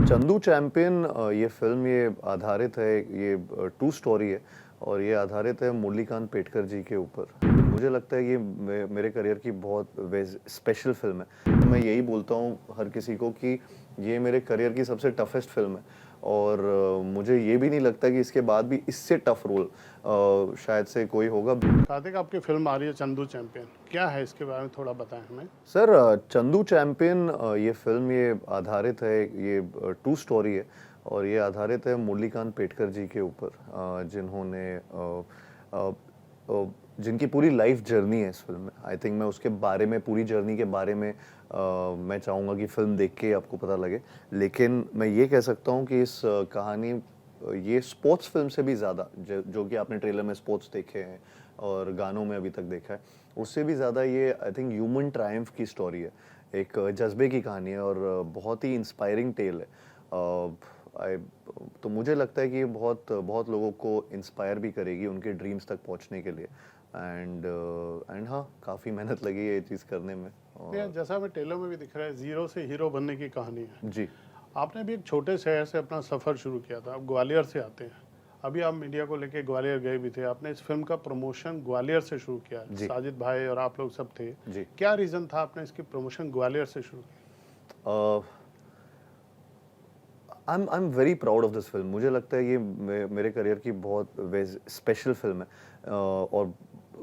Chandu champion ये film ये आधारित है, ये ट्रू स्टोरी है और ये आधारित है मुरलीकांत पेटकर जी के ऊपर। मुझे लगता है ये मेरे करियर की बहुत स्पेशल फिल्म है। मैं यही बोलता हूँ हर किसी को कि ये मेरे करियर की सबसे टफेस्ट फिल्म है और मुझे ये भी नहीं लगता कि इसके बाद भी इससे टफ रोल शायद से कोई होगा। कार्तिक, आपकी फिल्म आ रही है चंदू चैंपियन, क्या है इसके बारे में थोड़ा बताएं हमें। सर चंदू चैंपियन ये फिल्म ये आधारित है, ये ट्रू स्टोरी है और ये आधारित है मुरलीकांत पेटकर जी के ऊपर, जिन्होंने जिनकी पूरी लाइफ जर्नी है इस फिल्म में। आई थिंक मैं उसके बारे में, पूरी जर्नी के बारे में मैं चाहूँगा कि फिल्म देख के आपको पता लगे। लेकिन मैं ये कह सकता हूँ कि इस कहानी ये स्पोर्ट्स फिल्म से भी ज़्यादा, जो कि आपने ट्रेलर में स्पोर्ट्स देखे हैं और गानों में अभी तक देखा है, उससे भी ज़्यादा ये आई थिंक ह्यूमन ट्रायम्फ की स्टोरी है। एक जज्बे की कहानी है और बहुत ही इंस्पायरिंग टेल है। तो मुझे लगता है कि ये बहुत बहुत लोगों को इंस्पायर भी करेगी उनके ड्रीम्स तक पहुंचने के लिए। एंड हाँ, काफ़ी मेहनत लगी है ये चीज़ करने में। यार, जैसा हमें ट्रेलर में भी दिख रहा है, जीरो से हीरो बनने की कहानी है। जी। आपने भी एक छोटे शहर से अपना सफ़र शुरू किया था, आप ग्वालियर से आते हैं। अभी आप मीडिया को लेके ग्वालियर गए भी थे, आपने इस फिल्म का प्रमोशन ग्वालियर से शुरू किया है। जी। साजिद भाई और आप लोग सब थे। जी। क्या रीज़न था आपने इसकी प्रमोशन ग्वालियर से शुरू की? I am very proud of this film. मुझे लगता है ये मेरे करियर की बहुत स्पेशल फिल्म है और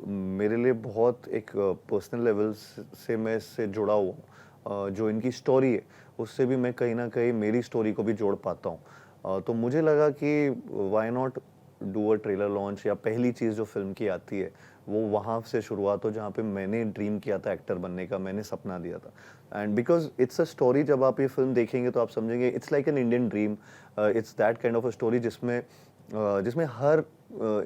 मेरे लिए बहुत एक पर्सनल लेवल से मैं इससे जुड़ा हुआ हूँ। जो इनकी स्टोरी है उससे भी मैं कहीं ना कहीं मेरी स्टोरी को भी जोड़ पाता हूँ। तो मुझे लगा कि why not do a trailer launch, या पहली चीज़ जो फिल्म की आती है वो वहाँ से शुरुआत हो जहाँ पे मैंने ड्रीम किया था एक्टर बनने का, मैंने सपना दिया था। And because it's a story, जब आप ये फिल्म देखेंगे तो आप समझेंगे it's like an Indian dream. It's that kind of a story जिसमें हर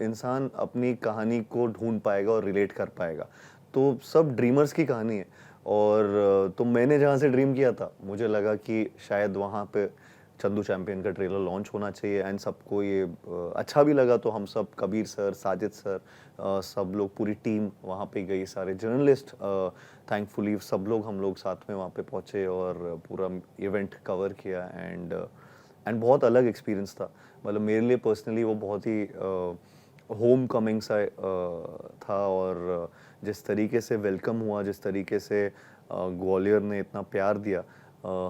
इंसान अपनी कहानी को ढूंढ पाएगा और रिलेट कर पाएगा। तो सब ड्रीमर्स की कहानी है और तो मैंने जहाँ से ड्रीम किया था मुझे लगा कि शायद वहाँ पे चंदू चैंपियन का ट्रेलर लॉन्च होना चाहिए एंड सबको ये अच्छा भी लगा। तो हम सब, कबीर सर, साजिद सर, सब लोग, पूरी टीम वहाँ पे गई, सारे जर्नलिस्ट, थैंकफुली सब लोग, हम लोग साथ में वहाँ पे पहुँचे और पूरा इवेंट कवर किया। एंड बहुत अलग एक्सपीरियंस था। मतलब मेरे लिए पर्सनली वो बहुत ही होम कमिंग सा था और जिस तरीके से वेलकम हुआ, जिस तरीके से ग्वालियर ने इतना प्यार दिया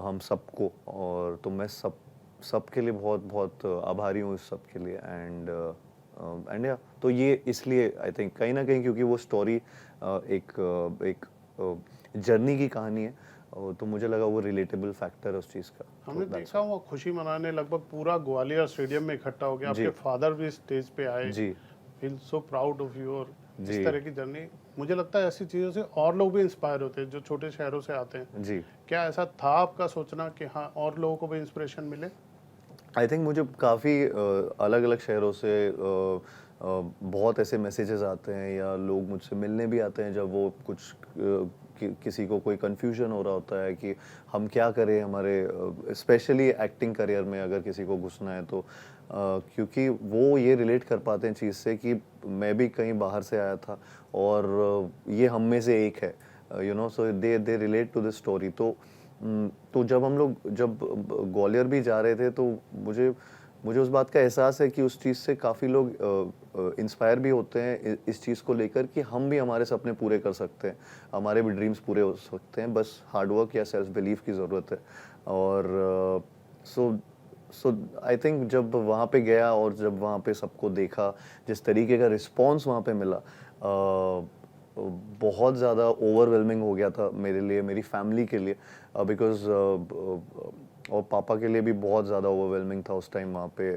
हम सबको, और तो मैं सबके लिए बहुत बहुत आभारी हूँ इस सब के लिए। एंड या तो ये इसलिए आई थिंक कहीं ना कहीं, क्योंकि वो स्टोरी एक जर्नी की कहानी है तो मुझे लगा वो रिलेटेबल फैक्टर है उस चीज़ का। हमने देखा वो खुशी मनाने लगभग पूरा ग्वालियर स्टेडियम में इकट्ठा हो गया, आपके फादर भी स्टेज पे आए। जी। Feel so proud of you. और इस जी। तरह की जर्नी, मुझे लगता है ऐसी चीज़ों से और लोग भी इंस्पायर होते हैं जो छोटे शहरों से आते हैं। जी। क्या ऐसा था आपका सोचना कि हाँ, और लोगों को भी इंस्पिरेशन मिले? आई थिंक मुझे काफ़ी अलग अलग शहरों से बहुत ऐसे मैसेजेस आते हैं या लोग मुझसे मिलने भी आते हैं जब वो कुछ किसी को कोई कन्फ्यूजन हो रहा होता है कि हम क्या करें हमारे स्पेशली एक्टिंग करियर में अगर किसी को घुसना है तो क्योंकि वो ये रिलेट कर पाते हैं चीज़ से कि मैं भी कहीं बाहर से आया था और ये हम में से एक है, you know, so they relate to this story. तो जब ग्वालियर भी जा रहे थे तो मुझे मुझे उस बात का एहसास है कि उस चीज़ से काफ़ी लोग इंस्पायर भी होते हैं इस चीज़ को लेकर कि हम भी हमारे सपने पूरे कर सकते हैं, हमारे भी ड्रीम्स पूरे हो सकते हैं, बस हार्डवर्क या सेल्फ बिलीफ की ज़रूरत है। और सो सो आई थिंक जब वहाँ पे गया और जब वहाँ पे सबको देखा, जिस तरीके का रिस्पॉन्स वहाँ पे मिला, बहुत ज़्यादा ओवरवेलमिंग हो गया था मेरे लिए, मेरी फैमिली के लिए, बिकॉज और पापा के लिए भी बहुत ज़्यादा ओवरवेलमिंग था उस टाइम वहाँ पे।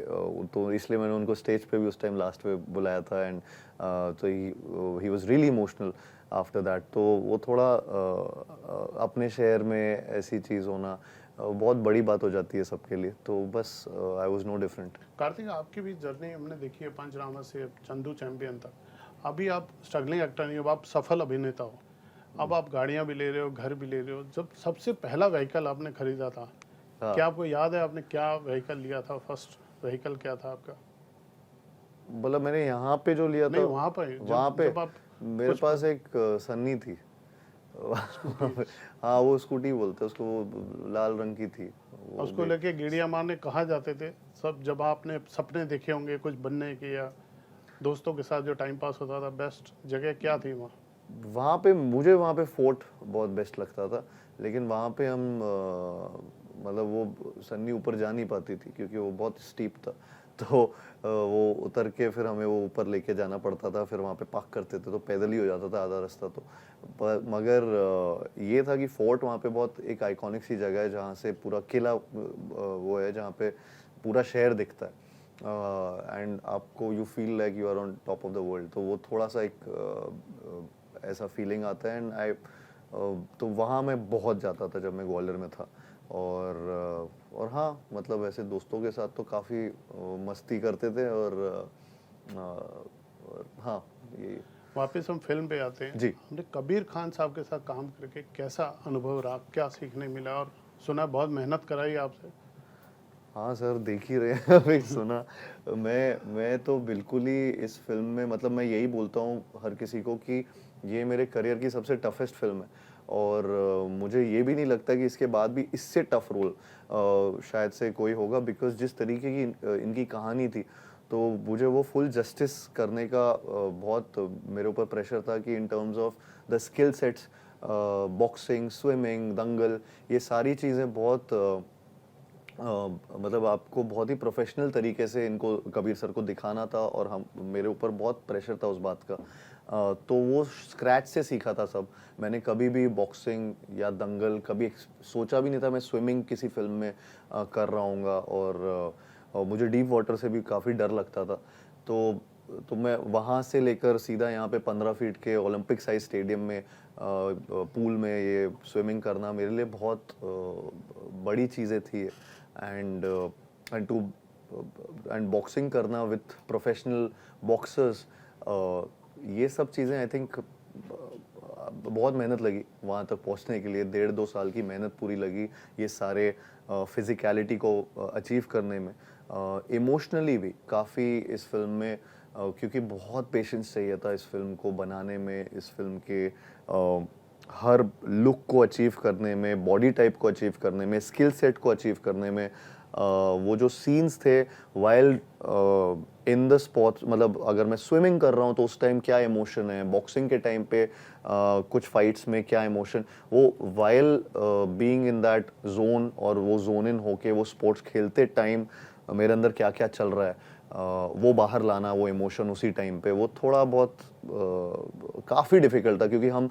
तो इसलिए मैंने उनको स्टेज पे भी उस टाइम लास्ट पे बुलाया था एंड तो he was really emotional after that. तो वो थोड़ा अपने शहर में ऐसी चीज़ होना बहुत बड़ी बात हो जाती है सबके लिए, तो बस I was no different. Kartik, आपकी भी जर्नी हमने देखी है, पंचनामा से चंदू चैंपियन तक। अभी आप स्ट्रगलिंग एक्टर नहीं हो, आप सफल अभिनेता हो। अब आप गाड़ियां भी ले रहे हो, घर भी ले रहे हो। जब सबसे पहला व्हीकल आपने खरीदा था, हाँ। क्या आपको याद है आपने क्या व्हीकल लिया था? फर्स्ट व्हीकल क्या था आपका? मतलब मैंने यहाँ पे जो लिया नहीं, था, वहाँ पर वहाँ पे जब आप मेरे कुछ पास एक सन्नी थी। हाँ वो स्कूटी बोलते हैं उसको, वो लाल रंग की थी वो उसको लेके गेड़िया मारने कहाँ जाते थे सब? जब आपने सपने देखे होंगे कुछ बनने के या दोस्तों के साथ जो टाइम पास होता था, बेस्ट जगह क्या थी वहाँ? वहाँ पे मुझे वहाँ पे फोर्ट बहुत बेस्ट लगता था, लेकिन वहाँ पे हम मतलब वो सन्नी ऊपर जा नहीं पाती थी क्योंकि वो बहुत स्टीप था। तो वो उतर के फिर हमें वो ऊपर लेके जाना पड़ता था, फिर वहाँ पे पार्क करते थे तो पैदल ही हो जाता था आधा रास्ता। तो पर मगर ये था कि फोर्ट वहाँ पे बहुत एक आइकॉनिक सी जगह है जहाँ से पूरा किला वो है जहाँ पे पूरा शहर दिखता है एंड आपको you feel like you are on top of the world. तो वो थोड़ा सा एक ऐसा फीलिंग आता है एंड आई तो वहाँ मैं बहुत जाता था जब मैं ग्वालियर में था। और हाँ मतलब ऐसे दोस्तों के साथ तो काफ़ी मस्ती करते थे और हाँ ये वापस हम फिल्म पे आते हैं। जी। हमने कबीर खान साहब के साथ काम करके कैसा अनुभव रहा, क्या सीखने मिला? और सुना बहुत मेहनत कराई आपसे। हाँ सर देख ही रहे हैं अभी सुना। मैं तो बिल्कुल ही इस फिल्म में मतलब मैं यही बोलता हूँ हर किसी को कि ये मेरे करियर की सबसे टफेस्ट फिल्म है और मुझे ये भी नहीं लगता कि इसके बाद भी इससे टफ रोल शायद से कोई होगा बिकॉज जिस तरीके की इनकी कहानी थी तो मुझे वो फुल जस्टिस करने का बहुत मेरे ऊपर प्रेशर था कि in terms of the skill sets boxing swimming दंगल ये सारी चीज़ें बहुत मतलब आपको बहुत ही प्रोफेशनल तरीके से इनको कबीर सर को दिखाना था और हम मेरे ऊपर बहुत प्रेशर था उस बात का। तो वो स्क्रैच से सीखा था सब। मैंने कभी भी बॉक्सिंग या दंगल कभी सोचा भी नहीं था मैं स्विमिंग किसी फिल्म में कर रहा हूँगा और मुझे डीप वाटर से भी काफ़ी डर लगता था। तो मैं वहाँ से लेकर सीधा यहाँ पे 15 फीट के ओलंपिक साइज स्टेडियम में पूल में ये स्विमिंग करना मेरे लिए बहुत बड़ी चीज़ें थी। एंड टू एंड बॉक्सिंग करना विथ प्रोफेशनल बॉक्सर्स ये सब चीज़ें आई थिंक बहुत मेहनत लगी वहाँ तक पहुँचने के लिए। 1.5-2 साल की मेहनत पूरी लगी ये सारे फिज़िकलिटी को अचीव करने में। इमोशनली भी काफ़ी इस फिल्म में क्योंकि बहुत पेशेंस चाहिए था इस फिल्म को बनाने में, इस फिल्म के हर लुक को अचीव करने में, बॉडी टाइप को अचीव करने में, स्किल सेट को अचीव करने में। वो जो सीन्स थे वाइल इन द स्पोर्ट्स मतलब अगर मैं स्विमिंग कर रहा हूँ तो उस टाइम क्या इमोशन है, बॉक्सिंग के टाइम पे कुछ फाइट्स में क्या इमोशन, वो while being in that zone और वो जोन इन होके वो स्पोर्ट्स खेलते टाइम मेरे अंदर क्या क्या चल रहा है वो बाहर लाना, वो इमोशन उसी टाइम पे, वो थोड़ा बहुत काफ़ी डिफ़िकल्ट था क्योंकि हम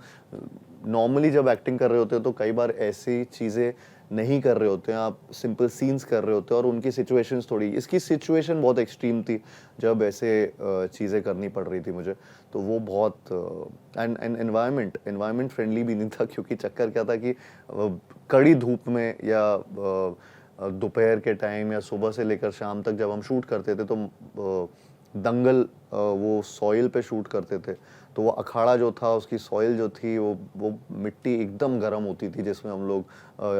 नॉर्मली जब एक्टिंग कर रहे होते हैं तो कई बार ऐसी चीज़ें नहीं कर रहे होते हैं, आप सिंपल सीन्स कर रहे होते हैं और उनकी सिचुएशंस थोड़ी, इसकी सिचुएशन बहुत एक्सट्रीम थी जब ऐसे चीज़ें करनी पड़ रही थी मुझे। तो वो बहुत एंड एनवायरनमेंट फ्रेंडली भी नहीं था क्योंकि चक्कर क्या था कि कड़ी धूप में या दोपहर के टाइम या सुबह से लेकर शाम तक जब हम शूट करते थे तो दंगल वो सॉइल पे शूट करते थे तो वो अखाड़ा जो था उसकी सॉइल जो थी वो मिट्टी एकदम गर्म होती थी जिसमें हम लोग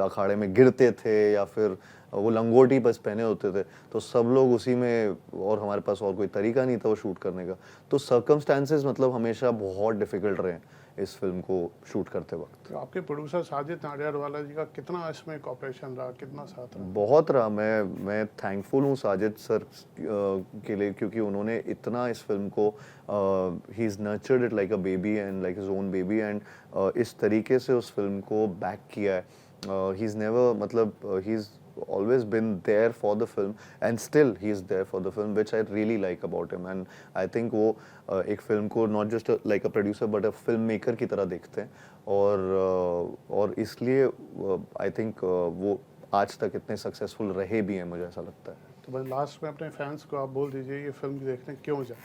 अखाड़े में गिरते थे या फिर वो लंगोटी बस पहने होते थे तो सब लोग उसी में और हमारे पास और कोई तरीका नहीं था वो शूट करने का। तो सर्कमस्टांसेस मतलब हमेशा बहुत डिफिकल्ट रहे इस फिल्म को शूट करते वक्त। तो आपके प्रोड्यूसर साजिद नाडियाडवाला जी का कितना इसमें कॉपरेशन रहा, कितना साथ रहा? बहुत रहा। मैं थैंकफुल हूँ साजिद सर के लिए क्योंकि उन्होंने इतना इस फिल्म को he is nurtured it like a baby and like his own baby and इस तरीके से उस फिल्म को बैक किया है। ही इज़ नेवर मतलब he is always been there for the film and still he is there for the film which I really like about him and I think वो एक फिल्म को not just like a producer but a filmmaker की तरह देखते हैं और इसलिए I think वो आज तक इतने सक्सेसफुल रहे भी हैं मुझे ऐसा लगता है। तो बस लास्ट में अपने फैंस को आप बोल दीजिए ये फिल्म देखने क्यों जाए?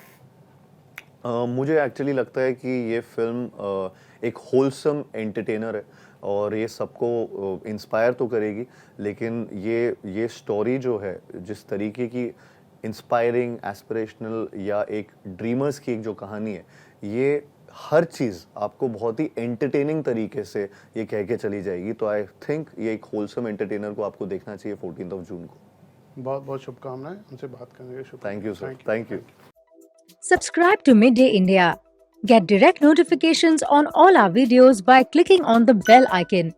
मुझे एक्चुअली लगता है कि ये फिल्म एक होलसम एंटरटेनर है और ये सबको इंस्पायर तो करेगी लेकिन ये स्टोरी जो है जिस तरीके की इंस्पायरिंग एस्पिरेशनल या एक ड्रीमर्स की एक जो कहानी है ये हर चीज़ आपको बहुत ही एंटरटेनिंग तरीके से ये कह के चली जाएगी। तो आई थिंक ये एक होलसम एंटरटेनर को आपको देखना चाहिए 14 जून को। बहुत बहुत शुभकामनाएं, हमसे बात करने के लिए शुक्रिया। Thank you sir, thank you. Subscribe to Midday India. Get direct notifications on all our videos by clicking on the bell icon.